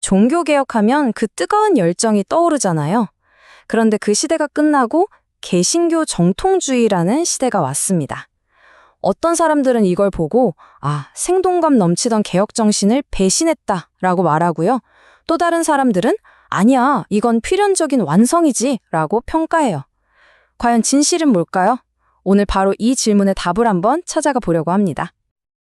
종교개혁하면 그 뜨거운 열정이 떠오르잖아요. 그런데 그 시대가 끝나고 개신교 정통주의라는 시대가 왔습니다. 어떤 사람들은 이걸 보고 생동감 넘치던 개혁 정신을 배신했다라고 말하고요. 또 다른 사람들은 아니야, 이건 필연적인 완성이지 라고 평가해요. 과연 진실은 뭘까요? 오늘 바로 이 질문의 답을 한번 찾아가 보려고 합니다.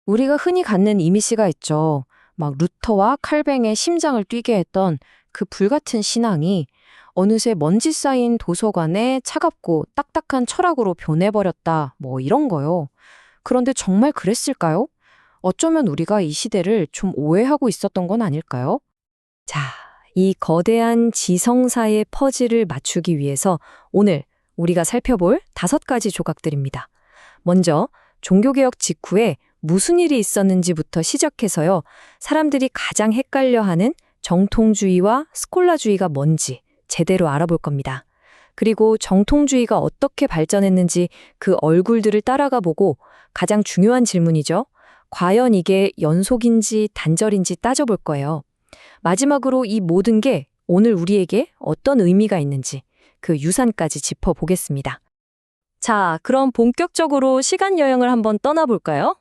우리가 흔히 갖는 이미지가 있죠. 막 루터와 칼뱅의 심장을 뛰게 했던 그 불같은 신앙이 어느새 먼지 쌓인 도서관에 차갑고 딱딱한 철학으로 변해버렸다, 뭐 이런 거요. 그런데 정말 그랬을까요? 어쩌면 우리가 이 시대를 좀 오해하고 있었던 건 아닐까요? 자, 이 거대한 지성사의 퍼즐을 맞추기 위해서 오늘 우리가 살펴볼 5가지 조각들입니다. 먼저 종교개혁 직후에 무슨 일이 있었는지부터 시작해서요. 사람들이 가장 헷갈려하는 정통주의와 스콜라주의가 뭔지 제대로 알아볼 겁니다. 그리고 정통주의가 어떻게 발전했는지 그 얼굴들을 따라가 보고 가장 중요한 질문이죠. 과연 이게 연속인지 단절인지 따져볼 거예요. 마지막으로 이 모든 게 오늘 우리에게 어떤 의미가 있는지 그 유산까지 짚어보겠습니다. 자, 그럼 본격적으로 시간 여행을 한번 떠나볼까요?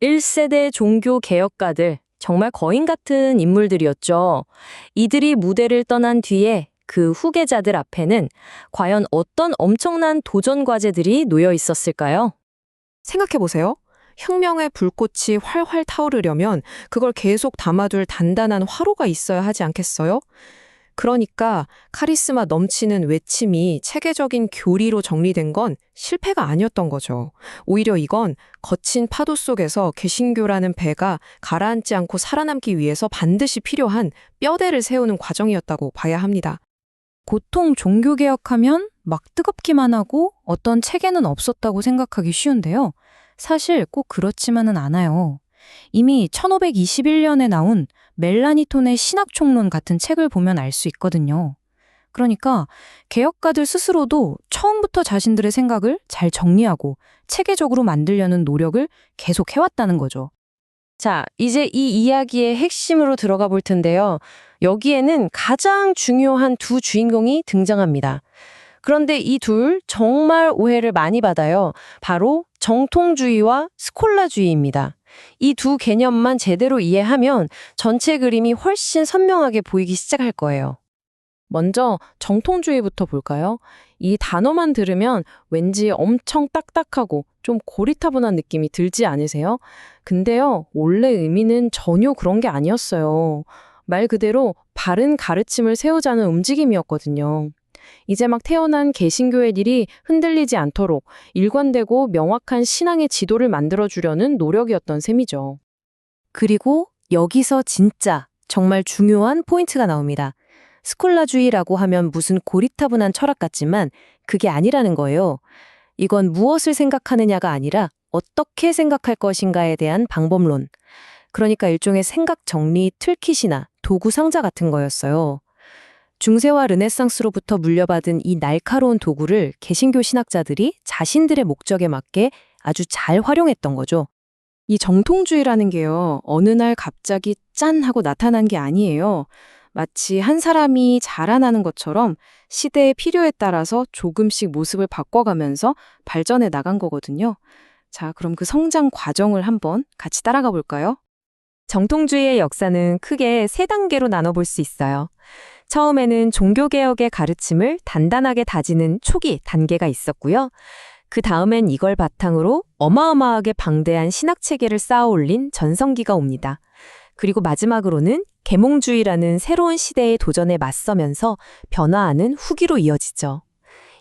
1세대 종교 개혁가들, 정말 거인 같은 인물들이었죠. 이들이 무대를 떠난 뒤에 그 후계자들 앞에는 과연 어떤 엄청난 도전 과제들이 놓여 있었을까요? 생각해보세요. 혁명의 불꽃이 활활 타오르려면 그걸 계속 담아둘 단단한 화로가 있어야 하지 않겠어요? 그러니까 카리스마 넘치는 외침이 체계적인 교리로 정리된 건 실패가 아니었던 거죠. 오히려 이건 거친 파도 속에서 개신교라는 배가 가라앉지 않고 살아남기 위해서 반드시 필요한 뼈대를 세우는 과정이었다고 봐야 합니다. 보통 종교개혁하면 막 뜨겁기만 하고 어떤 체계는 없었다고 생각하기 쉬운데요. 사실 꼭 그렇지만은 않아요. 이미 1521년에 나온 멜라니톤의 신학총론 같은 책을 보면 알 수 있거든요. 그러니까 개혁가들 스스로도 처음부터 자신들의 생각을 잘 정리하고 체계적으로 만들려는 노력을 계속 해왔다는 거죠. 자, 이제 이 이야기의 핵심으로 들어가 볼 텐데요. 여기에는 가장 중요한 두 주인공이 등장합니다. 그런데 이 둘 정말 오해를 많이 받아요. 바로 정통주의와 스콜라주의입니다. 이 두 개념만 제대로 이해하면 전체 그림이 훨씬 선명하게 보이기 시작할 거예요. 먼저 정통주의부터 볼까요? 이 단어만 들으면 왠지 엄청 딱딱하고 좀 고리타분한 느낌이 들지 않으세요? 근데요, 원래 의미는 전혀 그런 게 아니었어요. 말 그대로 바른 가르침을 세우자는 움직임이었거든요. 이제 막 태어난 개신교의 일이 흔들리지 않도록 일관되고 명확한 신앙의 지도를 만들어주려는 노력이었던 셈이죠. 그리고 여기서 진짜 정말 중요한 포인트가 나옵니다. 스콜라주의라고 하면 무슨 고리타분한 철학 같지만 그게 아니라는 거예요. 이건 무엇을 생각하느냐가 아니라 어떻게 생각할 것인가에 대한 방법론. 그러니까 일종의 생각 정리 틀킷이나 도구 상자 같은 거였어요. 중세와 르네상스로부터 물려받은 이 날카로운 도구를 개신교 신학자들이 자신들의 목적에 맞게 아주 잘 활용했던 거죠. 이 정통주의라는 게요, 어느 날 갑자기 짠 하고 나타난 게 아니에요. 마치 한 사람이 자라나는 것처럼 시대의 필요에 따라서 조금씩 모습을 바꿔가면서 발전해 나간 거거든요. 자, 그럼 그 성장 과정을 한번 같이 따라가 볼까요? 정통주의의 역사는 크게 3단계로 나눠볼 수 있어요. 처음에는 종교개혁의 가르침을 단단하게 다지는 초기 단계가 있었고요. 그 다음엔 이걸 바탕으로 어마어마하게 방대한 신학체계를 쌓아 올린 전성기가 옵니다. 그리고 마지막으로는 계몽주의라는 새로운 시대의 도전에 맞서면서 변화하는 후기로 이어지죠.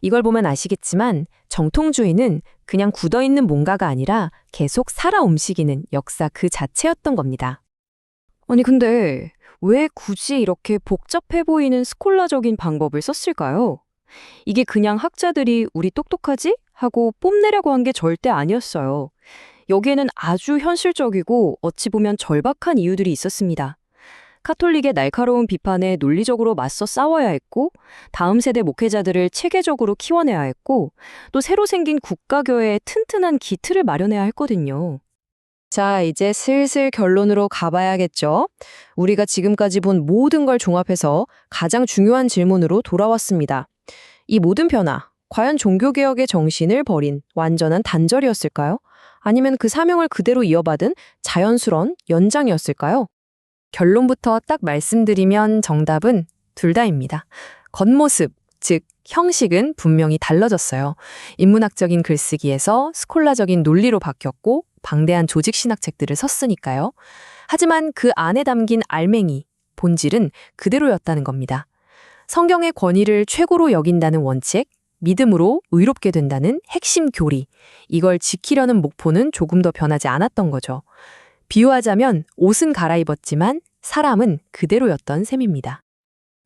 이걸 보면 아시겠지만 정통주의는 그냥 굳어있는 뭔가가 아니라 계속 살아 움직이는 역사 그 자체였던 겁니다. 아니 근데 왜 굳이 이렇게 복잡해 보이는 스콜라적인 방법을 썼을까요? 이게 그냥 학자들이 우리 똑똑하지? 하고 뽐내려고 한 게 절대 아니었어요. 여기에는 아주 현실적이고 어찌 보면 절박한 이유들이 있었습니다. 카톨릭의 날카로운 비판에 논리적으로 맞서 싸워야 했고, 다음 세대 목회자들을 체계적으로 키워내야 했고, 또 새로 생긴 국가교회의 튼튼한 기틀을 마련해야 했거든요. 자, 이제 슬슬 결론으로 가봐야겠죠? 우리가 지금까지 본 모든 걸 종합해서 가장 중요한 질문으로 돌아왔습니다. 이 모든 변화, 과연 종교개혁의 정신을 버린 완전한 단절이었을까요? 아니면 그 사명을 그대로 이어받은 자연스러운 연장이었을까요? 결론부터 딱 말씀드리면 정답은 둘 다입니다. 겉모습, 즉 형식은 분명히 달라졌어요. 인문학적인 글쓰기에서 스콜라적인 논리로 바뀌었고 방대한 조직신학 책들을 썼으니까요. 하지만 그 안에 담긴 알맹이, 본질은 그대로였다는 겁니다. 성경의 권위를 최고로 여긴다는 원칙, 믿음으로 의롭게 된다는 핵심 교리, 이걸 지키려는 목표는 조금 더 변하지 않았던 거죠. 비유하자면 옷은 갈아입었지만 사람은 그대로였던 셈입니다.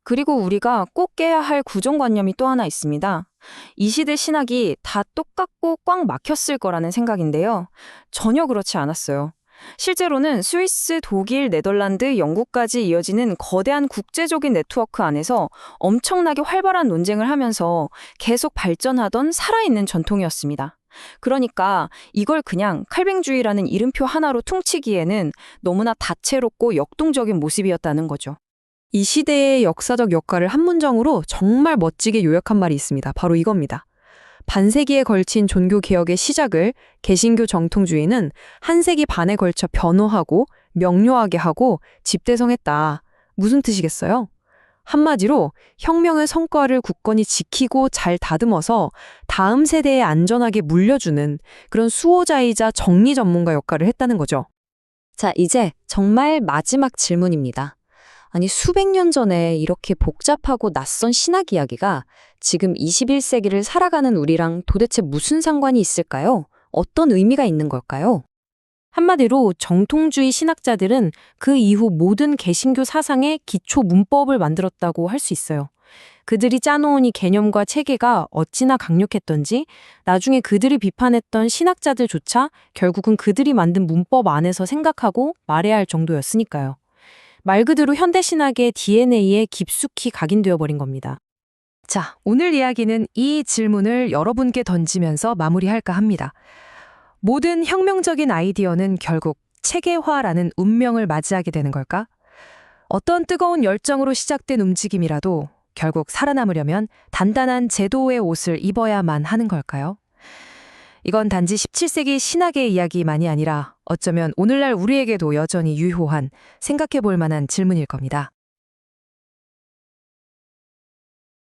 그리고 우리가 꼭 깨야 할 고정관념이 또 하나 있습니다. 이 시대 신학이 다 똑같고 꽉 막혔을 거라는 생각인데요. 전혀 그렇지 않았어요. 실제로는 스위스, 독일, 네덜란드, 영국까지 이어지는 거대한 국제적인 네트워크 안에서 엄청나게 활발한 논쟁을 하면서 계속 발전하던 살아있는 전통이었습니다. 그러니까 이걸 그냥 칼뱅주의라는 이름표 하나로 퉁치기에는 너무나 다채롭고 역동적인 모습이었다는 거죠. 이 시대의 역사적 역할을 한 문장으로 정말 멋지게 요약한 말이 있습니다. 바로 이겁니다. 반세기에 걸친 종교개혁의 시작을 개신교 정통주의는 한 세기 반에 걸쳐 변호하고 명료하게 하고 집대성했다. 무슨 뜻이겠어요? 한마디로 혁명의 성과를 굳건히 지키고 잘 다듬어서 다음 세대에 안전하게 물려주는 그런 수호자이자 정리 전문가 역할을 했다는 거죠. 자, 이제 정말 마지막 질문입니다. 아니, 수백 년 전에 이렇게 복잡하고 낯선 신학 이야기가 지금 21세기를 살아가는 우리랑 도대체 무슨 상관이 있을까요? 어떤 의미가 있는 걸까요? 한마디로 정통주의 신학자들은 그 이후 모든 개신교 사상의 기초 문법을 만들었다고 할 수 있어요. 그들이 짜놓은 이 개념과 체계가 어찌나 강력했던지 나중에 그들이 비판했던 신학자들조차 결국은 그들이 만든 문법 안에서 생각하고 말해야 할 정도였으니까요. 말 그대로 현대신학의 DNA에 깊숙이 각인되어 버린 겁니다. 자, 오늘 이야기는 이 질문을 여러분께 던지면서 마무리할까 합니다. 모든 혁명적인 아이디어는 결국 체계화라는 운명을 맞이하게 되는 걸까? 어떤 뜨거운 열정으로 시작된 움직임이라도 결국 살아남으려면 단단한 제도의 옷을 입어야만 하는 걸까요? 이건 단지 17세기 신학의 이야기만이 아니라 어쩌면 오늘날 우리에게도 여전히 유효한 생각해 볼 만한 질문일 겁니다.